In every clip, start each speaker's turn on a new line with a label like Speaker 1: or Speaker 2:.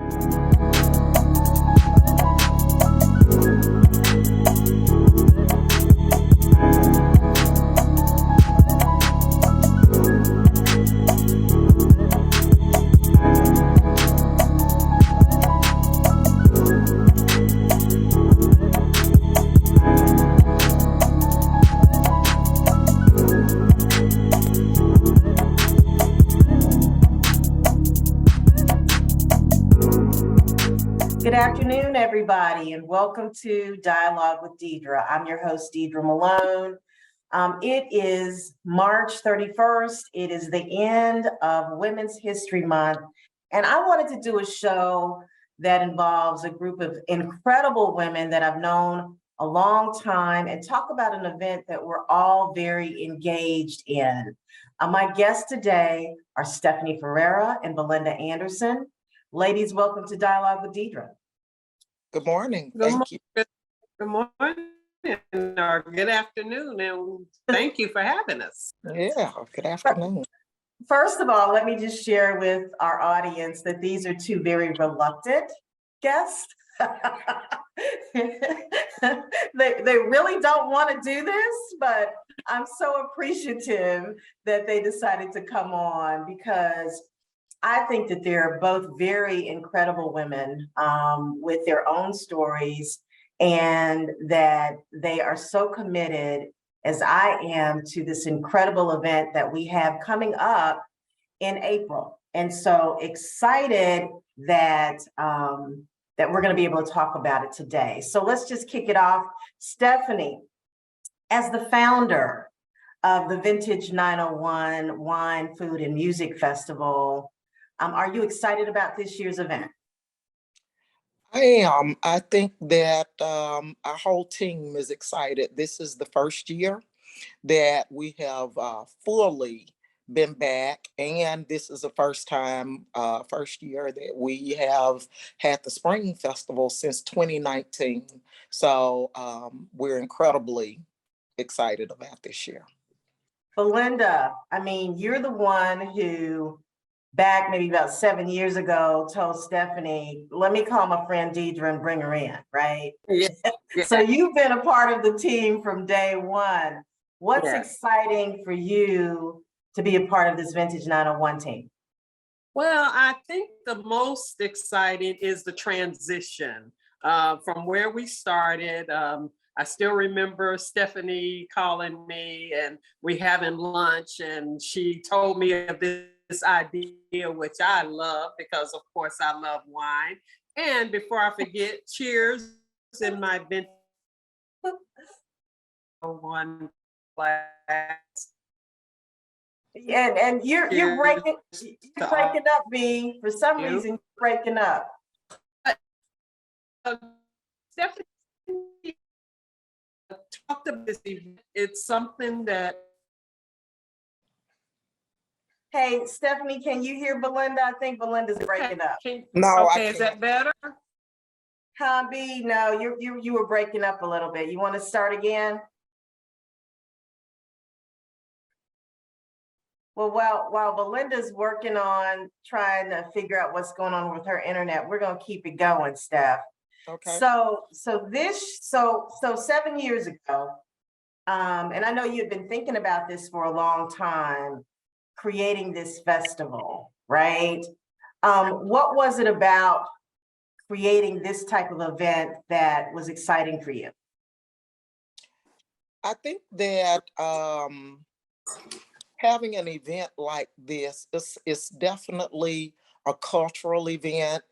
Speaker 1: Good afternoon, everybody, and welcome to Dialogue with Deidre. I'm your host, Deidre Malone. It is March 31st. It is the end of Women's History Month, and I wanted to do a show that involves a group of incredible women that I've known a long time and talk about an event that we're all very engaged in. My guests today are Stephanie Ferreira and Belinda Anderson. Ladies, welcome to Dialogue with Deidre.
Speaker 2: Good morning. Thank you.
Speaker 3: Good morning or good afternoon, and thank you for having us.
Speaker 2: Yeah, good afternoon.
Speaker 1: First of all, let me just share with our audience that these are two very reluctant guests. They really don't want to do this, but I'm so appreciative that they decided to come on because I think that they're both very incredible women with their own stories, and that they are so committed, as I am, to this incredible event that we have coming up in April. And so excited that that we're going to be able to talk about it today. So let's just kick it off. Stephanie, as the founder of the Vintage 901 Wine, Food, and Music Festival, are you excited about this year's event?
Speaker 2: I am. I think that our whole team is excited. This is the first year that we have fully been back, and this is the first year that we have had the Spring Festival since 2019. So we're incredibly excited about this year.
Speaker 1: Belinda, I mean, you're the one who back maybe about 7 years ago told Stephanie, let me call my friend Deidre and bring her in, right?
Speaker 3: Yeah.
Speaker 1: So you've been a part of the team from day one. What's exciting for you to be a part of this Vintage 901 team?
Speaker 3: Well, I think the most exciting is the transition from where we started. I still remember Stephanie calling me and we having lunch, and she told me of this idea, which I love because, of course, I love wine. And before I forget, cheers in my vintage one glass.
Speaker 1: And you're breaking up, B. For some reason, you're breaking up.
Speaker 3: Stephanie talked about this event. It's something that.
Speaker 1: Hey, Stephanie, can you hear Belinda? I think Belinda's breaking up.
Speaker 2: No,
Speaker 3: okay, is that better?
Speaker 1: B, no, you were breaking up a little bit. You want to start again? Well, while Belinda's working on trying to figure out what's going on with her internet, we're gonna keep it going, Steph.
Speaker 2: Okay.
Speaker 1: So 7 years ago, and I know you've been thinking about this for a long time, creating this festival, right? What was it about creating this type of event that was exciting for you?
Speaker 2: I think that having an event like this is definitely a cultural event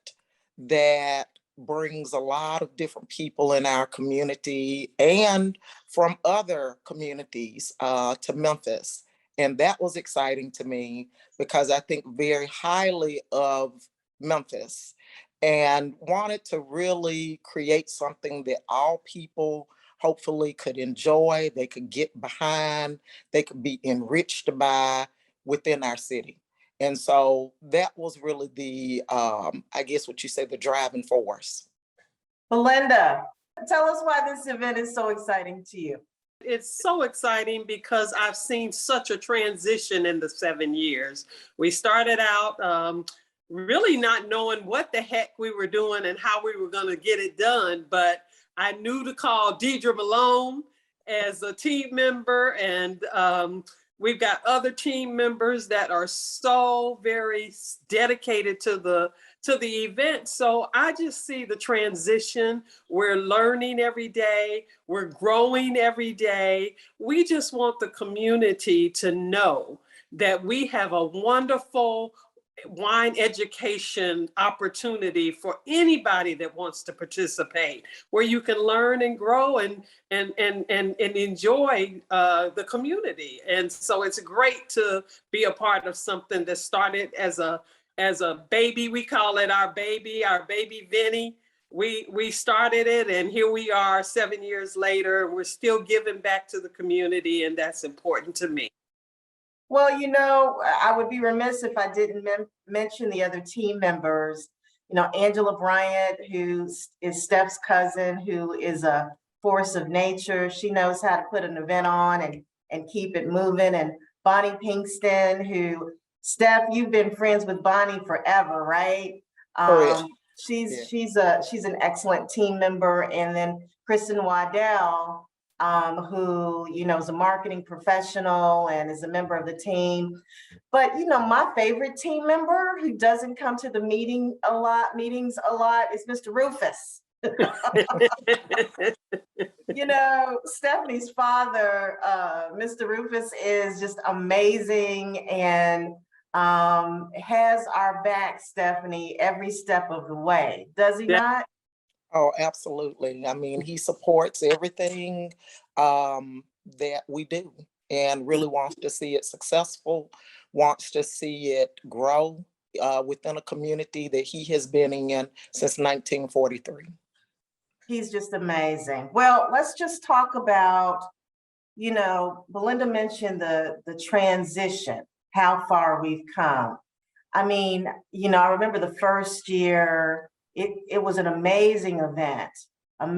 Speaker 2: that brings a lot of different people in our community and from other communities to Memphis. And that was exciting to me because I think very highly of Memphis and wanted to really create something that all people hopefully could enjoy, they could get behind, they could be enriched by within our city. And so that was really the, I guess what you say, the driving force.
Speaker 1: Belinda, tell us why this event is so exciting to you.
Speaker 3: It's so exciting because I've seen such a transition in the 7 years. We started out really not knowing what the heck we were doing and how we were going to get it done. But I knew to call Deidre Malone as a team member, and we've got other team members that are so very dedicated to the event. So I just see the transition. We're learning every day. We're growing every day. We just want the community to know that we have a wonderful wine education opportunity for anybody that wants to participate, where you can learn and grow and enjoy the community. And so it's great to be a part of something that started as a baby. We call it our baby Vinny. We started it, and here we are 7 years later. We're still giving back to the community, and that's important to me.
Speaker 1: Well, I would be remiss if I didn't mention the other team members. Angela Bryant, who is Steph's cousin, who is a force of nature. She knows how to put an event on and keep it moving. And Bonnie Pinkston, who, Steph, you've been friends with Bonnie forever, right? She's an excellent team member. And then Kristen Waddell, who, is a marketing professional and is a member of the team. But, my favorite team member who doesn't come to the meetings a lot is Mr. Rufus. Stephanie's father, Mr. Rufus, is just amazing and has our back, Stephanie, every step of the way. Does he not?
Speaker 2: Oh, absolutely. I mean, he supports everything that we do and really wants to see it successful, wants to see it grow within a community that he has been in since 1943.
Speaker 1: He's just amazing. Well, let's just talk about, Belinda mentioned the transition, how far we've come. I mean, I remember the first year, it was an amazing event. But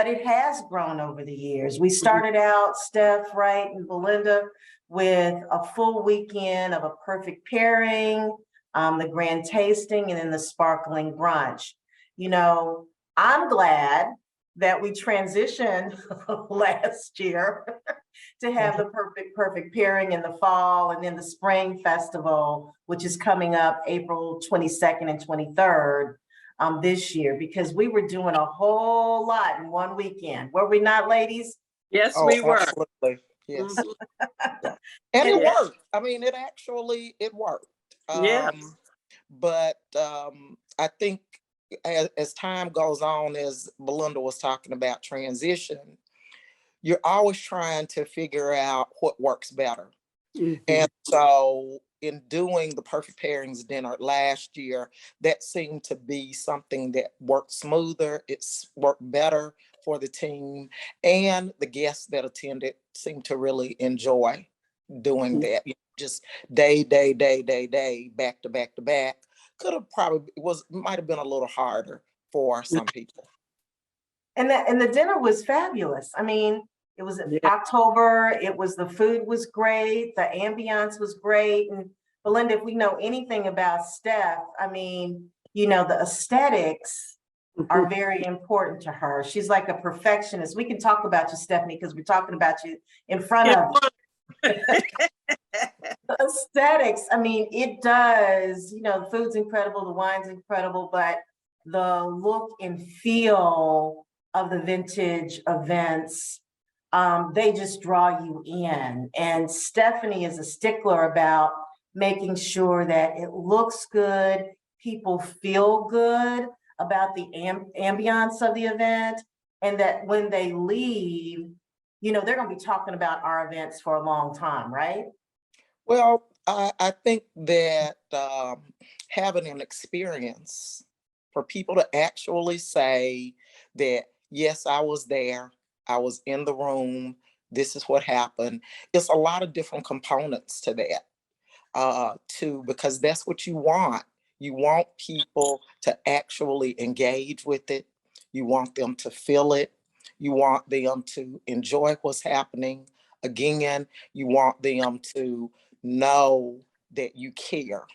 Speaker 1: it has grown over the years. We started out, Steph, right, and Belinda, with a full weekend of a perfect pairing, the grand tasting, and then the sparkling brunch. I'm glad that we transitioned last year to have the perfect pairing in the fall, and then the spring festival, which is coming up April 22nd and 23rd this year, because we were doing a whole lot in one weekend. Were we not, ladies?
Speaker 3: Yes, we were.
Speaker 2: Absolutely. Yes. And it worked. I mean, it worked.
Speaker 3: Yeah.
Speaker 2: But I think as time goes on, as Belinda was talking about transition, you're always trying to figure out what works better. Mm-hmm. And so in doing the perfect pairings dinner last year, that seemed to be something that worked smoother. It's worked better for the team, and the guests that attended seemed to really enjoy doing that. Just day, back to back. Might have been a little harder for some people.
Speaker 1: And the dinner was fabulous. I mean, it was October. The food was great. The ambiance was great. And Belinda, if we know anything about Steph, I mean, the aesthetics are very important to her. She's like a perfectionist. We can talk about you, Stephanie, because we're talking about you in front of you. Aesthetics, I mean, it does, the food's incredible, the wine's incredible, but the look and feel of the vintage events, they just draw you in. And Stephanie is a stickler about making sure that it looks good, people feel good about the ambiance of the event, and that when they leave, they're going to be talking about our events for a long time, right?
Speaker 2: Well, I think that having an experience for people to actually say that, yes, I was there, I was in the room, this is what happened. It's a lot of different components to that, too, because that's what you want. You want people to actually engage with it. You want them to feel it. You want them to enjoy what's happening. Again, you want them to know that you care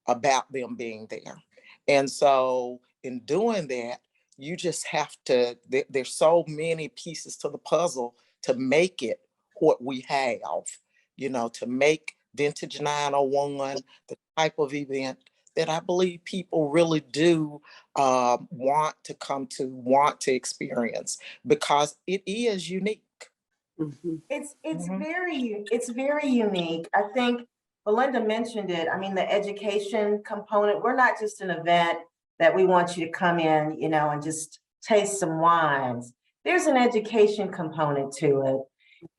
Speaker 2: about them being there. And so in doing that, you just have to, there's so many pieces to the puzzle to make it what we have, to make Vintage 901 the type of event that I believe people really do want to experience, because it is unique.
Speaker 3: Mhm.
Speaker 1: It's very unique. I think Belinda mentioned it. I mean, the education component, we're not just an event that we want you to come in, and just taste some wines. There's an education component to it.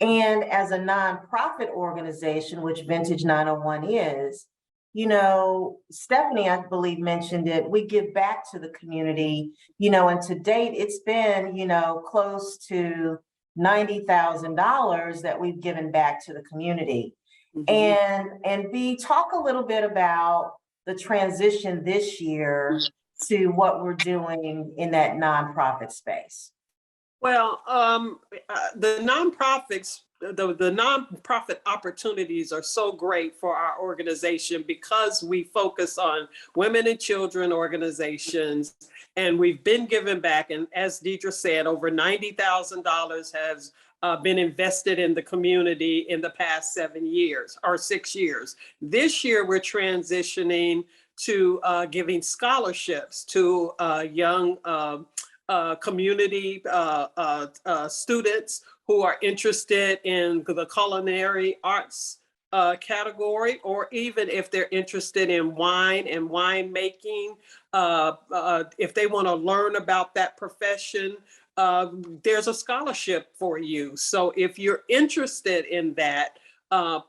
Speaker 1: And as a nonprofit organization, which Vintage 901 is, Stephanie, I believe, mentioned it, we give back to the community, and to date, it's been, close to $90,000 that we've given back to the community. And B, talk a little bit about the transition this year to what we're doing in that nonprofit space.
Speaker 3: Well, the nonprofits, the nonprofit opportunities are so great for our organization because we focus on women and children organizations, and we've been giving back. And as Deidre said, over $90,000 has been invested in the community in the past 7 years or 6 years. This year, we're transitioning to giving scholarships to young community students who are interested in the culinary arts category, or even if they're interested in wine and winemaking, if they want to learn about that profession, there's a scholarship for you. So if you're interested in that,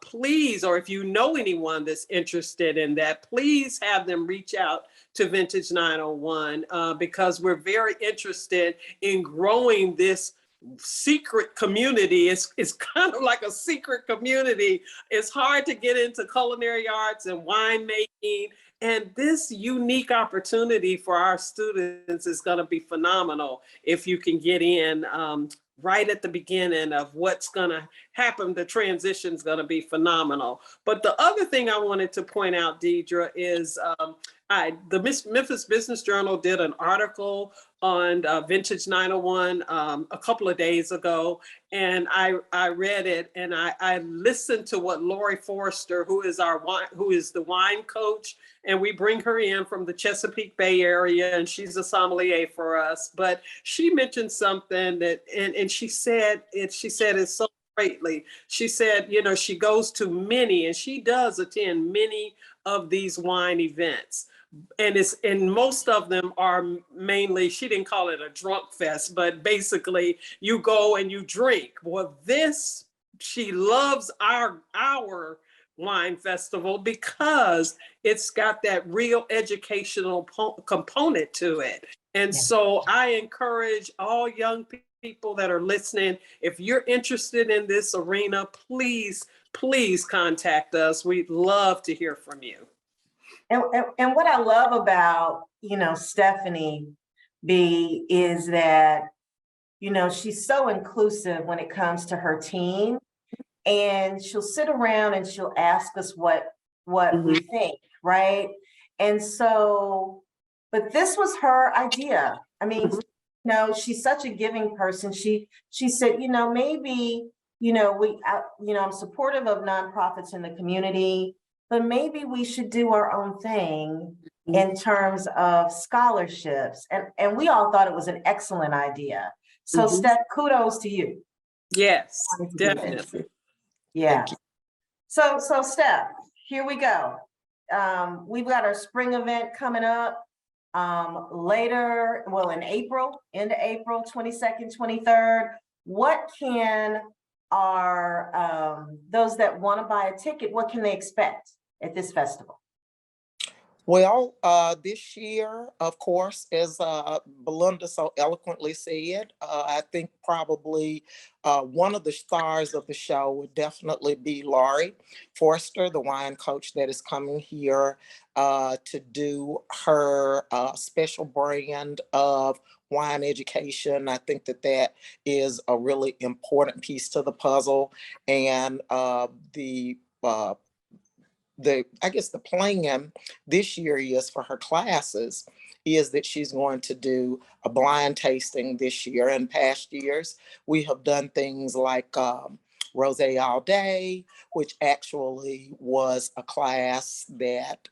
Speaker 3: please, or if you know anyone that's interested in that, please have them reach out to Vintage 901 because we're very interested in growing this secret community. It's kind of like a secret community. It's hard to get into culinary arts and winemaking. And this unique opportunity for our students is going to be phenomenal if you can get in right at the beginning of what's going to happen. The transition is going to be phenomenal. But the other thing I wanted to point out, Deidre, is the Memphis Business Journal did an article on Vintage 901 a couple of days ago, and I read it, and I listened to what Lori Forrester, who is the wine coach, and we bring her in from the Chesapeake Bay area, and she's a sommelier for us. But she mentioned something that, and she said it so greatly. She said, she goes to many, and she does attend many of these wine events. And most of them are mainly, she didn't call it a drunk fest, but basically you go and you drink. Well, she loves our wine festival because it's got that real educational component to it. And so I encourage all young people that are listening, if you're interested in this arena, please contact us. We'd love to hear from you.
Speaker 1: And what I love about, Stephanie B, is that, she's so inclusive when it comes to her team, and she'll sit around and she'll ask us what we think, right? And so, but this was her idea. I mean, she's such a giving person. She said, maybe, I'm supportive of nonprofits in the community, but maybe we should do our own thing in terms of scholarships. And we all thought it was an excellent idea. So Steph, kudos to you.
Speaker 3: Yes, definitely.
Speaker 1: Yeah. So Steph, here we go. We've got our spring event coming up later, in April, into April, 22nd, 23rd. What can those that want to buy a ticket, what can they expect at this festival?
Speaker 2: Well, this year, of course, as Belinda so eloquently said, I think probably one of the stars of the show would definitely be Lori Forrester, the wine coach that is coming here to do her special brand of wine education. I think that is a really important piece to the puzzle. And the I guess the plan this year is for her classes is that she's going to do a blind tasting this year. In past years, we have done things like Rosé All Day, which actually was a class that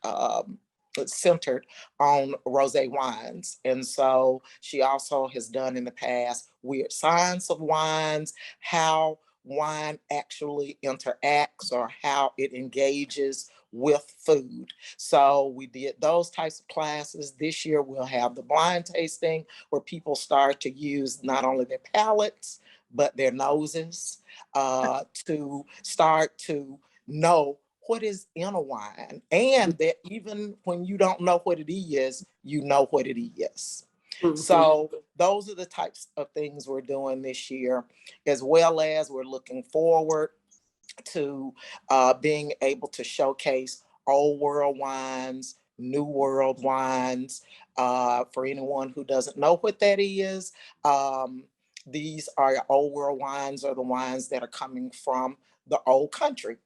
Speaker 2: was centered on rosé wines. And so she also has done in the past weird science of wines, how wine actually interacts or how it engages with food. So we did those types of classes. This year we'll have the blind tasting where people start to use not only their palates, but their noses to start to know what is in a wine. And that even when you don't know what it is, you know what it is.
Speaker 3: Mhm.
Speaker 2: So those are the types of things we're doing this year, as well as we're looking forward to being able to showcase old world wines, new world wines. For anyone who doesn't know what that is, these are old world wines, are the wines that are coming from the old country,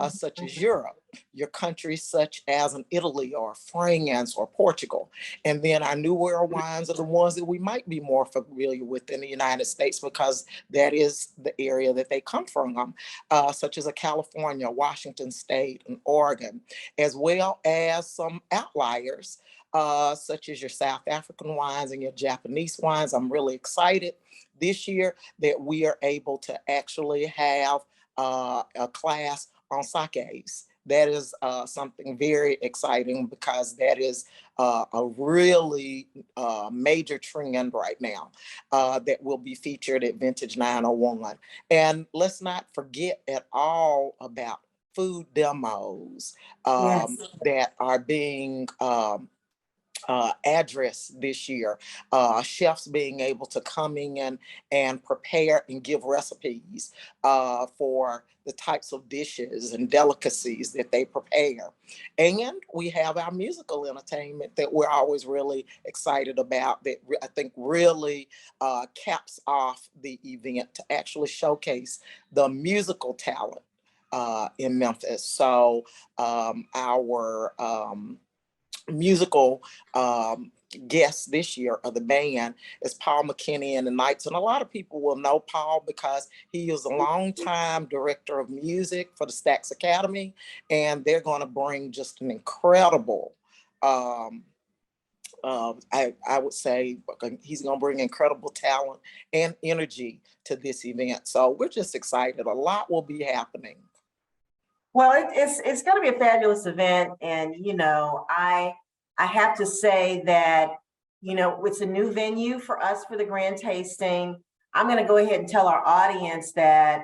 Speaker 2: such as Europe, your countries such as an Italy or France or Portugal. And then our new world wines are the ones that we might be more familiar with in the United States because that is the area that they come from, such as a California, Washington State, and Oregon, as well as some outliers, such as your South African wines and your Japanese wines. I'm really excited this year that we are able to actually have a class on sakes. That is something very exciting because that is a really major trend right now that will be featured at Vintage 901. And let's not forget at all about food demos
Speaker 1: Yes.
Speaker 2: that are being address this year. Chefs being able to come in and prepare and give recipes for the types of dishes and delicacies that they prepare. And we have our musical entertainment that we're always really excited about, that I think really caps off the event to actually showcase the musical talent in Memphis. So our musical guests this year of the band is Paul McKinney and the Knights. And a lot of people will know Paul because he is a longtime director of music for the Stax Academy. And they're going to bring just an incredible, I would say he's going to bring incredible talent and energy to this event. So we're just excited. A lot will be happening.
Speaker 1: Well, it's going to be a fabulous event, and I have to say that it's a new venue for us for the grand tasting. I'm going to go ahead and tell our audience that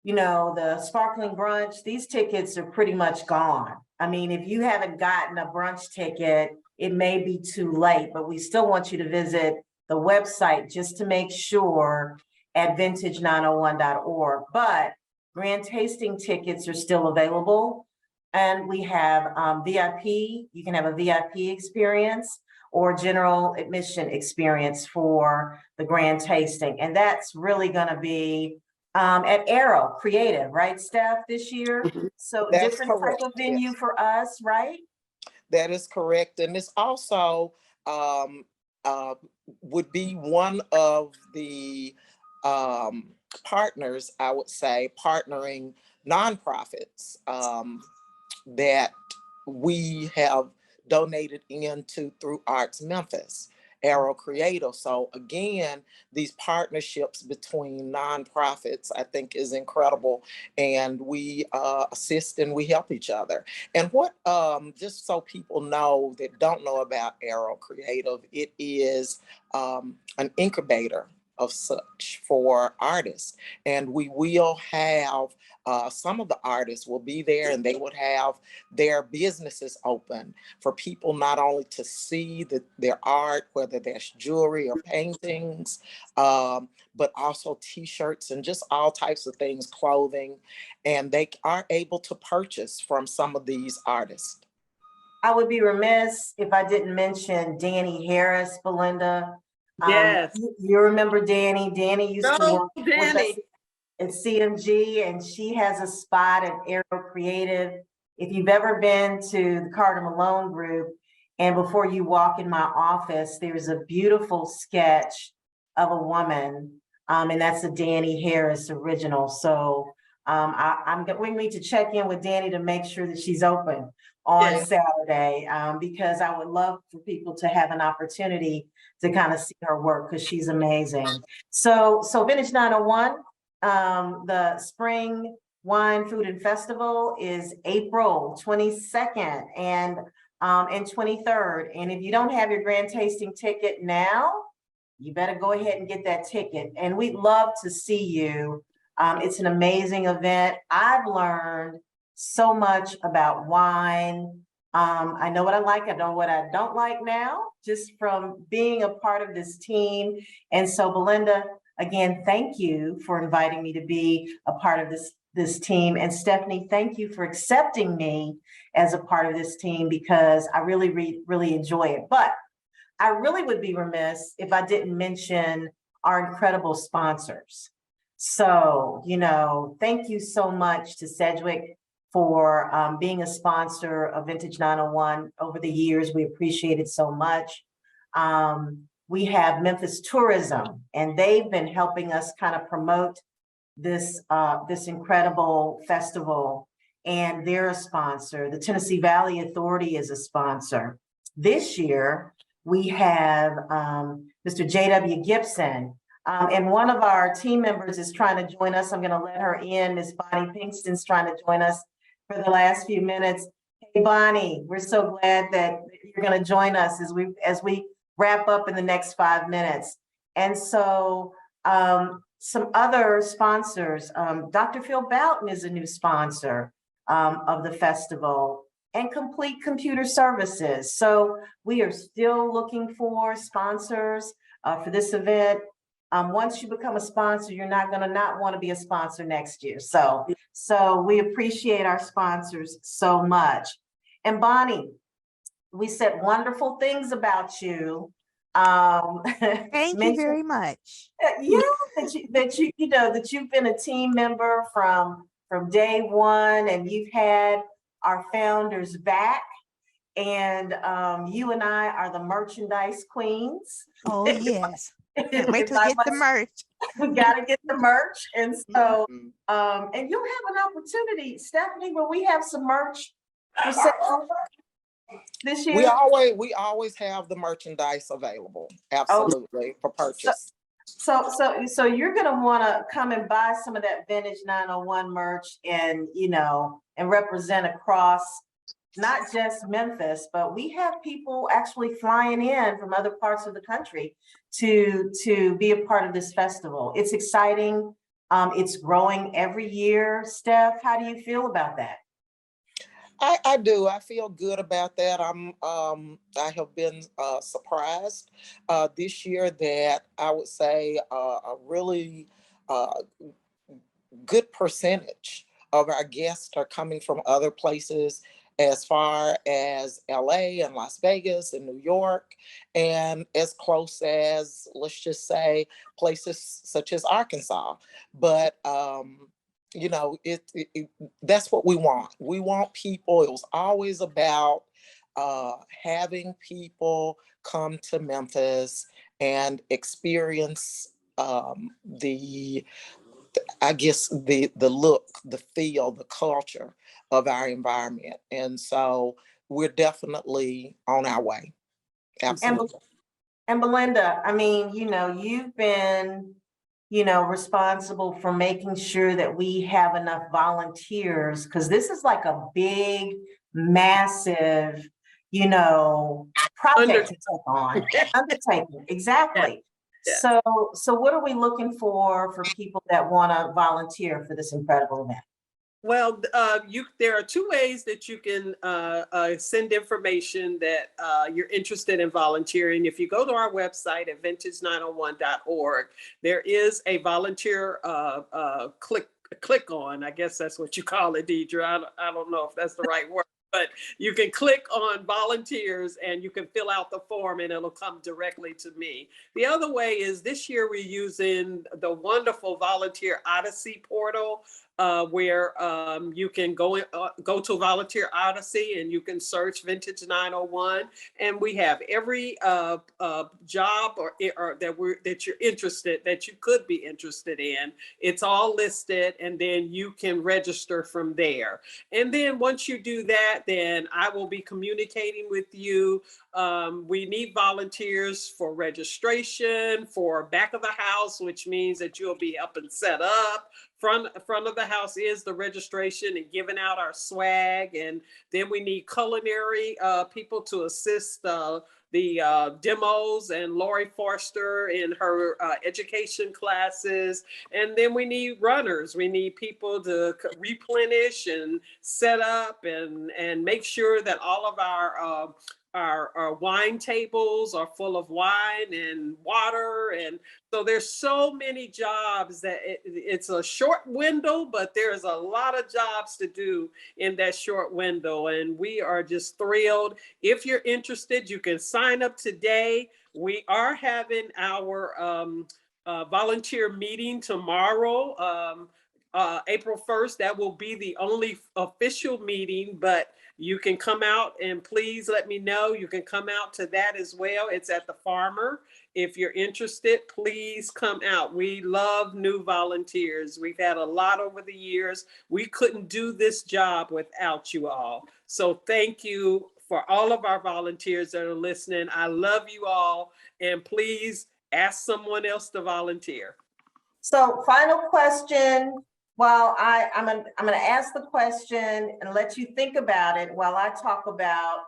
Speaker 1: the sparkling brunch, these tickets are pretty much gone. I mean, if you haven't gotten a brunch ticket, it may be too late, but we still want you to visit the website just to make sure at vintage901.org. But grand tasting tickets are still available. And we have VIP, you can have a VIP experience or general admission experience for the grand tasting. And that's really going to be at Arrow Creative, right, Steph, this year? So
Speaker 2: That's
Speaker 1: different type
Speaker 2: correct.
Speaker 1: of venue
Speaker 2: Yes.
Speaker 1: for us, right?
Speaker 2: That is correct. And it's also um, uh, would be one of the partners, I would say, partnering nonprofits that we have donated into through Arts Memphis, Arrow Creative. So again, these partnerships between nonprofits, I think, is incredible, and we assist and we help each other. And what, just so people know that don't know about Arrow Creative, it is an incubator of such for artists, and we will have some of the artists will be there, and they would have their businesses open for people not only to see their art, whether that's jewelry or paintings, but also t-shirts and just all types of things, clothing, and they are able to purchase from some of these artists.
Speaker 1: I would be remiss if I didn't mention Danny Harris, Belinda.
Speaker 3: Yes.
Speaker 1: You remember Danny? Danny used to
Speaker 3: Go,
Speaker 1: work with us
Speaker 3: Danny.
Speaker 1: at CMG, and she has a spot at Arrow Creative. if you've ever been to the Deidre Malone group, and before you walk in my office, there's a beautiful sketch of a woman, and that's a Danny Harris original. So we need to check in with Danny to make sure that she's open on
Speaker 3: Yes.
Speaker 1: Saturday, because I would love for people to have an opportunity to kind of see her work because she's amazing. So Vintage 901, the Spring Wine, Food and Festival is April 22nd and 23rd. And if you don't have your grand tasting ticket now, you better go ahead and get that ticket. And we'd love to see you. It's an amazing event. I've learned so much about wine. I know what I like, I know what I don't like now, just from being a part of this team. And so Belinda, again, thank you for inviting me to be a part of this team. And Stephanie, thank you for accepting me as a part of this team, because I really enjoy it. But I really would be remiss if I didn't mention our incredible sponsors. So, thank you so much to Sedgwick for being a sponsor of Vintage 901 over the years. We appreciate it so much. We have Memphis Tourism, and they've been helping us kind of promote this incredible festival, and they're a sponsor. The Tennessee Valley Authority is a sponsor. This year, we have Mr. J.W. Gibson, and one of our team members is trying to join us. I'm going to let her in. Miss Bonnie Pinkston's trying to join us for the last few minutes. Hey, Bonnie, we're so glad that you're going to join us as we wrap up in the next 5 minutes. And so some other sponsors, Dr. Phil Boughton is a new sponsor of the festival, and Complete Computer Services. So we are still looking for sponsors for this event. Once you become a sponsor, you're not going to not want to be a sponsor next year. So we appreciate our sponsors so much. And Bonnie, we said wonderful things about you.
Speaker 4: Thank you very much.
Speaker 1: Yeah, that you've been a team member from day one, and you've had our founders back, and you and I are the merchandise queens.
Speaker 4: Oh yes. Can't wait to get the merch.
Speaker 1: We got to get the merch. And so, and you'll have an opportunity, Stephanie, where we have some merch for sale this year.
Speaker 2: We always have the merchandise available, absolutely, for purchase.
Speaker 1: So you're going to want to come and buy some of that Vintage 901 merch, and, and represent across not just Memphis, but we have people actually flying in from other parts of the country to be a part of this festival. It's exciting. It's growing every year. Steph, how do you feel about that?
Speaker 2: I do. I feel good about that. I have been surprised this year that I would say a really good percentage of our guests are coming from other places, as far as LA and Las Vegas and New York, and as close as, let's just say, places such as Arkansas. But that's what we want. We want people. It was always about having people come to Memphis and experience the look, the feel, the culture of our environment. And so we're definitely on our way. Absolutely.
Speaker 1: And Belinda, I mean, you've been, responsible for making sure that we have enough volunteers, because this is like a big, massive, project to take on. Undertaking, exactly. Yeah. So what are we looking for people that want to volunteer for this incredible event?
Speaker 3: Well, there are two ways that you can send information that you're interested in volunteering. If you go to our website at vintage901.org, there is a volunteer click on, I guess that's what you call it, Deidre. I don't know if that's the right word. But you can click on volunteers and you can fill out the form and it'll come directly to me. The other way is this year we're using the wonderful Volunteer Odyssey portal. where you can go to Volunteer Odyssey and you can search Vintage 901. And we have every job or that you're interested, that you could be interested in. It's all listed, and then you can register from there. And then once you do that, then I will be communicating with you. We need volunteers for registration, for back of the house, which means that you'll be up and set up. Front of the house is the registration and giving out our swag. And then we need culinary people to assist the demos, and Lori Forster in her education classes. And then we need runners. We need people to replenish and set up and make sure that all of our wine tables are full of wine and water. And so there's so many jobs that it's a short window, but there's a lot of jobs to do in that short window. And we are just thrilled. If you're interested, you can sign up today. We are having our volunteer meeting tomorrow, April 1st. That will be the only official meeting, but you can come out, and please let me know. You can come out to that as well. It's at the Farmer. If you're interested, please come out. We love new volunteers. We've had a lot over the years. We couldn't do this job without you all. So thank you for all of our volunteers that are listening. I love you all, and please ask someone else to volunteer.
Speaker 1: So final question. Well, I'm gonna ask the question and let you think about it while I talk about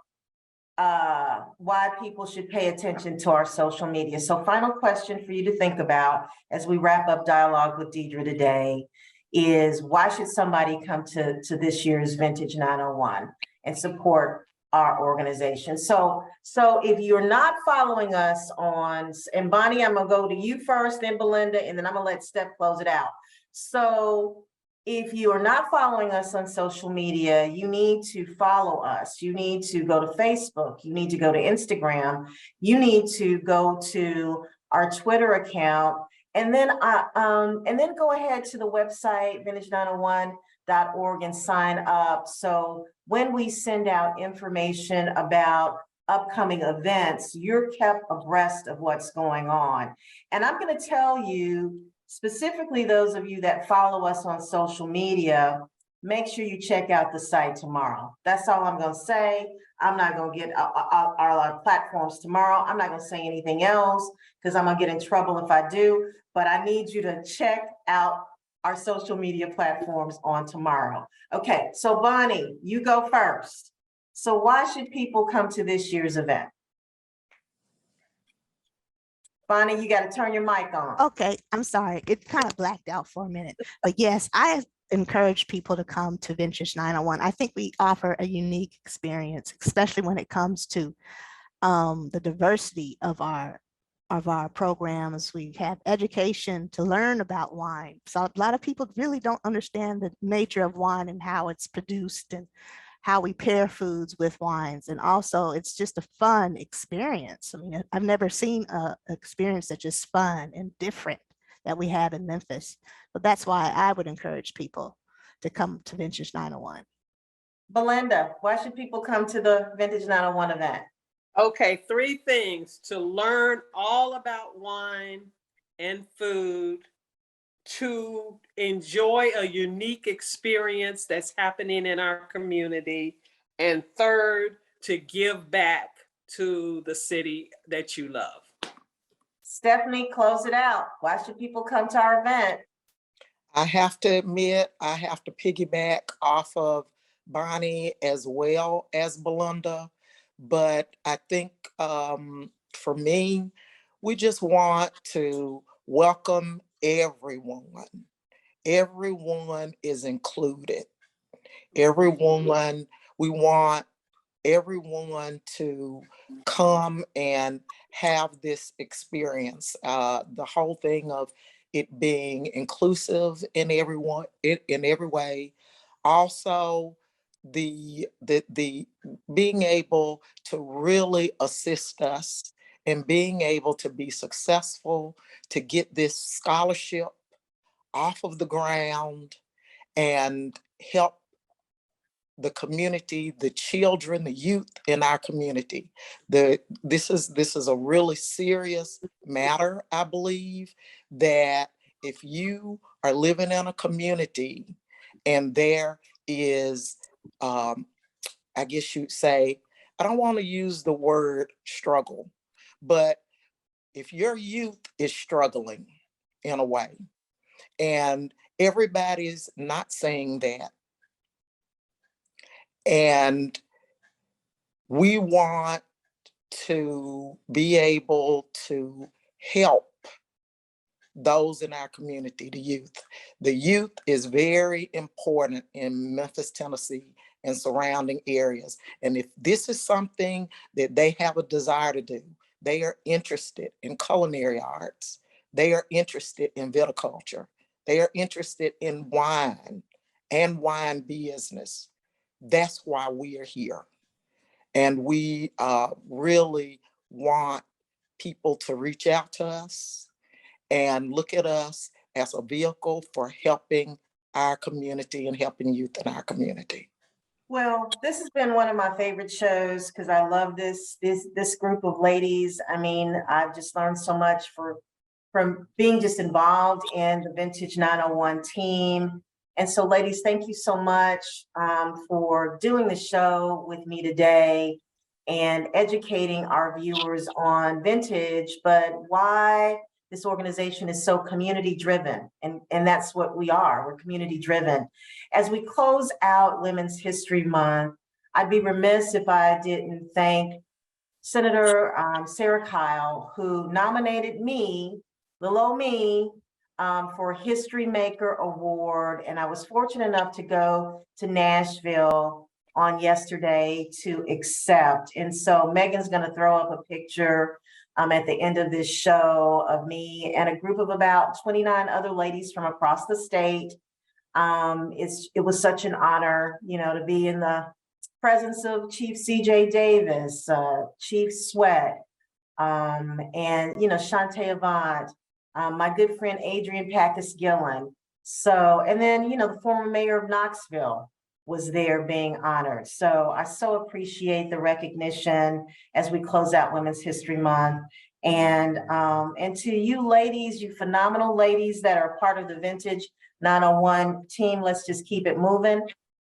Speaker 1: why people should pay attention to our social media. So final question for you to think about as we wrap up dialogue with Deidre today is, why should somebody come to this year's Vintage 901 and support our organization? So if you're not following us on, and Bonnie, I'm gonna go to you first, then Belinda, and then I'm gonna let Steph close it out. So if you are not following us on social media, you need to follow us. You need to go to Facebook. You need to go to Instagram. You need to go to our Twitter account, and then go ahead to the website vintage901.org and sign up. So when we send out information about upcoming events, you're kept abreast of what's going on. And I'm going to tell you, specifically those of you that follow us on social media, make sure you check out the site tomorrow. That's all I'm going to say. I'm not going to get our platforms tomorrow. I'm not going to say anything else because I'm going to get in trouble if I do. But I need you to check out our social media platforms on tomorrow. Okay, so Bonnie, you go first. So why should people come to this year's event? Bonnie, you got to turn your mic on.
Speaker 4: Okay, I'm sorry. It kind of blacked out for a minute. But yes, I encourage people to come to Vintage 901. I think we offer a unique experience, especially when it comes to the diversity of our programs. We have education to learn about wine. So a lot of people really don't understand the nature of wine and how it's produced and how we pair foods with wines. And also it's just a fun experience. I mean, I've never seen an experience that's just fun and different that we have in Memphis. But that's why I would encourage people to come to Vintage 901.
Speaker 1: Belinda, why should people come to the Vintage 901 event?
Speaker 3: Okay, 3 things: to learn all about wine and food, to enjoy a unique experience that's happening in our community, and third, to give back to the city that you love.
Speaker 1: Stephanie, close it out. Why should people come to our event?
Speaker 2: I have to admit, I have to piggyback off of Bonnie as well as Belinda, but I think for me, we just want to welcome everyone. Everyone is included. Everyone, we want everyone to come and have this experience. The whole thing of it being inclusive in everyone, in every way. Also, the being able to really assist us and being able to be successful to get this scholarship off of the ground and help the community, the children, the youth in our community. This is a really serious matter, I believe, that if you are living in a community and there is, I guess you'd say, I don't want to use the word struggle, but if your youth is struggling in a way, and everybody's not saying that, and we want to be able to help those in our community, the youth. The youth is very important in Memphis, Tennessee and surrounding areas. And if this is something that they have a desire to do, they are interested in culinary arts, they are interested in viticulture, they are interested in wine and wine business. That's why we are here. And we really want people to reach out to us and look at us as a vehicle for helping our community and helping youth in our community.
Speaker 1: Well, this has been one of my favorite shows because I love this group of ladies. I mean, I've just learned so much from being just involved in the Vintage 901 team. And so, ladies, thank you so much for doing the show with me today and educating our viewers on vintage, but why this organization is so community driven. And that's what we are. We're community driven. As we close out Women's History Month, I'd be remiss if I didn't thank Senator Sarah Kyle, who nominated me, little old me, for History Maker Award. And I was fortunate enough to go to Nashville on yesterday to accept. And so Megan's going to throw up a picture at the end of this show of me and a group of about 29 other ladies from across the state. It was such an honor, to be in the presence of Chief C.J. Davis, Chief Sweat, and, Shantae Avant, my good friend Adrian Packus Gillen. So, and then, the former mayor of Knoxville was there being honored. So I so appreciate the recognition as we close out Women's History Month. And to you ladies, you phenomenal ladies that are part of the Vintage 901 team, let's just keep it moving.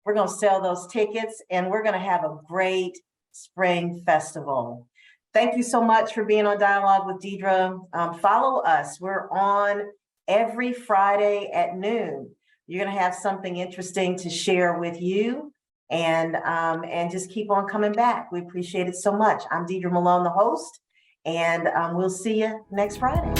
Speaker 1: We're going to sell those tickets and we're going to have a great spring festival. Thank you so much for being on Dialogue with Deidre. Follow us. We're on every Friday at noon. You're going to have something interesting to share with you and just keep on coming back. We appreciate it so much. I'm Deidre Malone, the host, and we'll see you next Friday.